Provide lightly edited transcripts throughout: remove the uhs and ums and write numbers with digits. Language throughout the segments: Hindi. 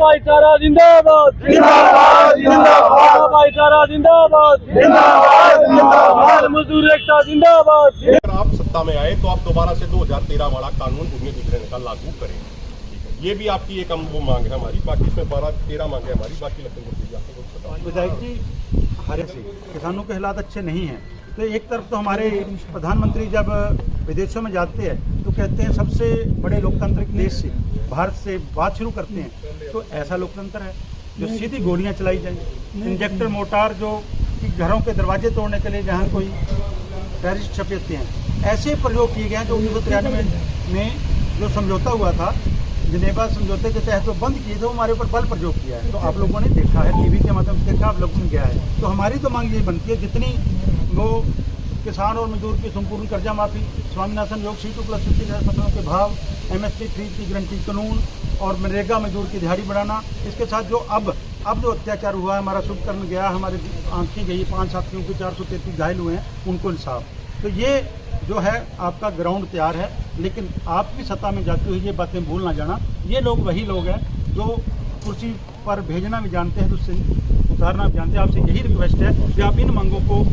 भाईचारा जिंदाबाद जिंदाबाद जिंदाबाद, भाईचारा जिंदाबाद जिंदाबाद जिंदाबाद, मजदूर एकता जिंदाबाद। अगर आप सत्ता में आए तो आप दोबारा से 2013 वाला कानून भूमि अधिग्रहण का लागू करें। ये भी आपकी एक वो मांग है हमारी, बाकी इसमें 12-13 मांगे हमारी, बाकी लखनपुर जी आपको विधायक जी हरे से किसानों के हालात अच्छे नहीं हैं। तो एक तरफ तो हमारे प्रधानमंत्री जब विदेशों में जाते हैं तो कहते हैं सबसे बड़े लोकतांत्रिक देश से भारत से बात शुरू करते हैं, तो ऐसा लोकतंत्र है जो सीधी गोलियां चलाई जाएं, इंजेक्टर मोटार जो घरों के दरवाजे तोड़ने के लिए जहां कोई टेररिस्ट छपेते हैं, ऐसे प्रयोग किए गए हैं। जो 1993 में जो समझौता हुआ था, जिनेवा समझौते के तहत जो बंद किए थे, वो हमारे ऊपर बल प्रयोग किया है। तो आप लोगों ने देखा है, टीवी के माध्यम से देखा, आप लोगों ने किया है। तो हमारी तो मांग ये बनती है, जितनी वो किसान और मजदूर की संपूर्ण कर्जा माफी, स्वामीनाथन योग, C2+50 फसलों के भाव, MSP फ्री की गारंटी कानून और मनरेगा मजदूर की दिहाड़ी बढ़ाना, इसके साथ जो अब जो अत्याचार हुआ है, हमारा शुभकर्ण गया, हमारे आंखें गई, 5 साथियों के 433 घायल हुए हैं, उनको इंसाफ। तो ये जो है आपका ग्राउंड तैयार है, लेकिन आपकी सत्ता में जाते हुए ये बातें भूल ना जाना। ये लोग वही लोग हैं जो कुर्सी पर भेजना भी जानते हैं, तो उससे उतारना भी जानते हैं। आपसे यही रिक्वेस्ट है कि आप इन मांगों को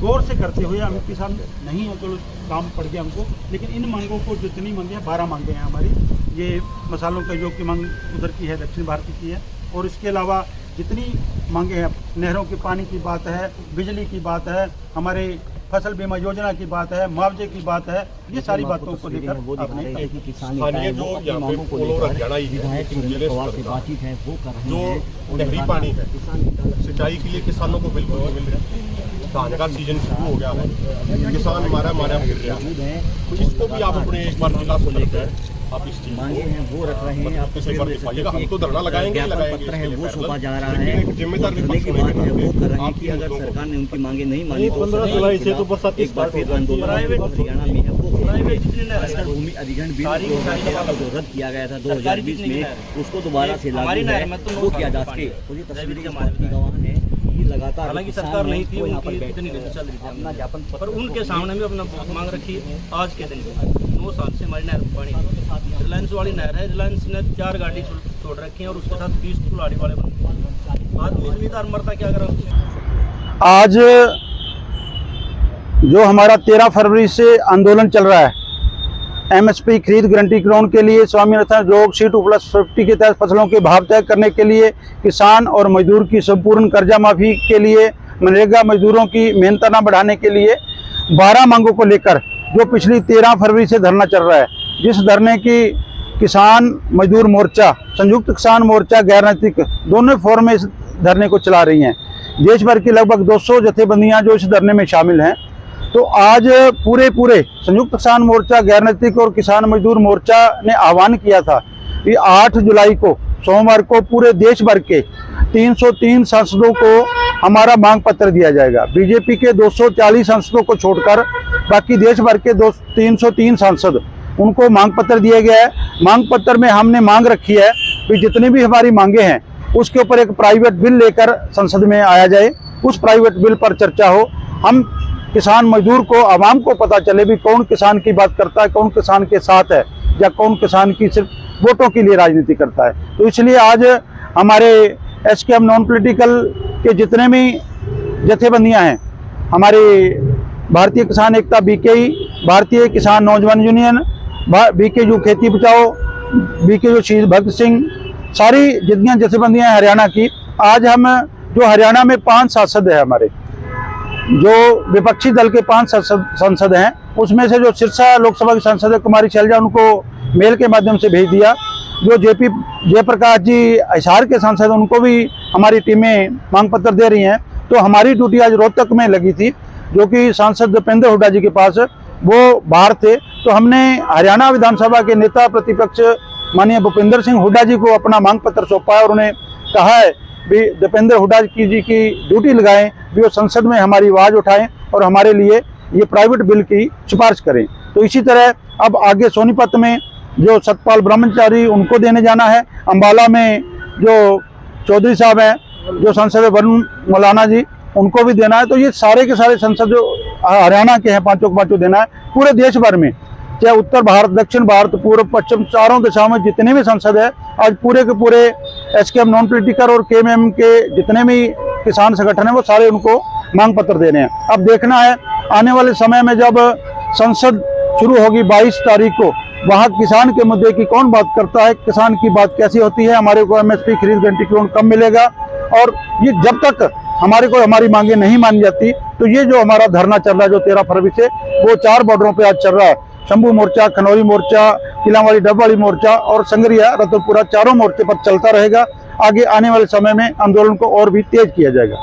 गौर से करते हुए, हम किसान नहीं है तो काम पड़ गया हमको, लेकिन इन मांगों को जितनी मांगे हैं, 12 मांगे हैं हमारी। ये मसालों का योग की मांग उधर की है, दक्षिण भारत की है, और इसके अलावा जितनी मांगे हैं, नहरों के पानी की बात है, बिजली की बात है, हमारे फसल बीमा योजना की बात है, मुआवजे की बात है, ये सारी बातों को लेकर आपने स्थानीय जो यहाँ पे पोलो हरियाणा जो नहरी पानी है सिंचाई के लिए किसानों को बिल्कुल नहीं मिल रहा। धान का सीजन शुरू हो गया है, किसान हमारा गिर रहा है। इसको भी आप अपने एक बार जिला को लेकर आप इस चीज मांगे हैं वो रख रहे हैं। आप हम तो धरना लगाएंगे पत्र है वो सौंपा जा रहा है, जिम्मेदार की बात है वो कर रहे हैं कि अगर सरकार ने उनकी मांगे नहीं मानी तो 15 जुलाई से तो बरसात एक बार फिर आंदोलन हरियाणा में है। वो भूमि अधिग्रहण बिल जो रद्द किया गया था 2020 में, उसको दोबारा से लागू वो किया जा सके। मुझे तस्वीरें गवाह है लगातार, हालांकि सरकार नहीं थी, इतनी चल रही थी अपना ज्ञापन, पर उनके सामने भी अपना मांग रखी है। आज के दिन 9 साल से हमारी नहर पानी, रिलायंस वाली नहर है, रिलायंस ने 4 गाड़ी छोड़ रखी है और उसके साथ 20 कुल्हाड़ी वाले बन। आज बिजलीदार मरता क्या करें। आज जो हमारा 13 फरवरी से आंदोलन चल रहा है, MSP खरीद गारंटी कानून के लिए, स्वामीनाथन योग, C2+50 के तहत फसलों के भाव तय करने के लिए, किसान और मजदूर की संपूर्ण कर्जा माफी के लिए, मनरेगा मजदूरों की मेहनताना बढ़ाने के लिए 12 मांगों को लेकर जो पिछली 13 फरवरी से धरना चल रहा है, जिस धरने की किसान मजदूर मोर्चा, संयुक्त किसान मोर्चा, गैर राजनीतिक दोनों फोरम में इस धरने को चला रही हैं। देश भर की लगभग 200 जथेबंदियां जो इस धरने में शामिल हैं। तो आज पूरे संयुक्त किसान मोर्चा, गैर राजनीतिक और किसान मजदूर मोर्चा ने आह्वान किया था कि 8 जुलाई को सोमवार को पूरे देश भर के 303 सांसदों को हमारा मांग पत्र दिया जाएगा। बीजेपी के 240 सांसदों को छोड़कर बाकी देश भर के 303 सांसद, उनको मांग पत्र दिया गया है। मांग पत्र में हमने मांग रखी है कि जितनी भी हमारी मांगे हैं उसके ऊपर एक प्राइवेट बिल लेकर संसद में आया जाए, उस प्राइवेट बिल पर चर्चा हो, हम किसान मजदूर को, आवाम को पता चले भी कौन किसान की बात करता है, कौन किसान के साथ है, या कौन किसान की सिर्फ वोटों के लिए राजनीति करता है। तो इसलिए आज हमारे SKM नॉन पॉलिटिकल के जितने भी जथेबंदियां हैं, हमारी भारतीय किसान एकता BKI, भारतीय किसान नौजवान यूनियन, BKU खेती बचाओ, BKU शहीद भगत सिंह, सारी जितनी जथेबंदियां हैं हरियाणा की, आज हम जो हरियाणा में 5 सांसद है, हमारे जो विपक्षी दल के 5 सांसद हैं, उसमें से जो सिरसा लोकसभा की सांसद है कुमारी शैलजा, उनको मेल के माध्यम से भेज दिया। जो जयप्रकाश जी हिसार के सांसद, उनको भी हमारी टीमें मांग पत्र दे रही हैं। तो हमारी ड्यूटी आज रोहतक में लगी थी, जो कि सांसद दीपेंद्र हुड्डा जी के पास, वो बाहर थे। तो हमने हरियाणा विधानसभा के नेता प्रतिपक्ष माननीय भूपेंद्र सिंह हुड्डा जी को अपना मांग पत्र सौंपा है और उन्हें कहा है भी दीपेंद्र हुड्डा जी की ड्यूटी लगाएं, भी वो संसद में हमारी आवाज़ उठाएं और हमारे लिए ये प्राइवेट बिल की सिफारिश करें। तो इसी तरह अब आगे सोनीपत में जो सतपाल ब्रह्मचारी, उनको देने जाना है। अंबाला में जो चौधरी साहब हैं, जो सांसद वरुण मौलाना जी, उनको भी देना है। तो ये सारे के सारे सांसद जो हरियाणा के हैं, 5 देना है। पूरे देश भर में, चाहे उत्तर भारत, दक्षिण भारत, पूर्व, पश्चिम, चारों दिशाओं में जितने भी सांसद है, आज पूरे के पूरे एसकेएम नॉन पॉलिटिकल और केएमएम के जितने भी किसान संगठन हैं वो सारे उनको मांग पत्र दे रहे हैं। अब देखना है आने वाले समय में जब संसद शुरू होगी 22 तारीख को, वहाँ किसान के मुद्दे की कौन बात करता है, किसान की बात कैसी होती है, हमारे को एमएसपी खरीद गारंटी लोन कब मिलेगा, और ये जब तक हमारे को हमारी मांगे नहीं मानी जाती तो ये जो हमारा धरना चल रहा है जो 13 फरवरी से वो 4 बॉर्डरों पे आज चल रहा है, शंभू मोर्चा, खनौरी मोर्चा, किलावाड़ी डबवाड़ी मोर्चा और संगरिया रतनपुरा, चारों मोर्चे पर चलता रहेगा। आगे आने वाले समय में आंदोलन को और भी तेज किया जाएगा।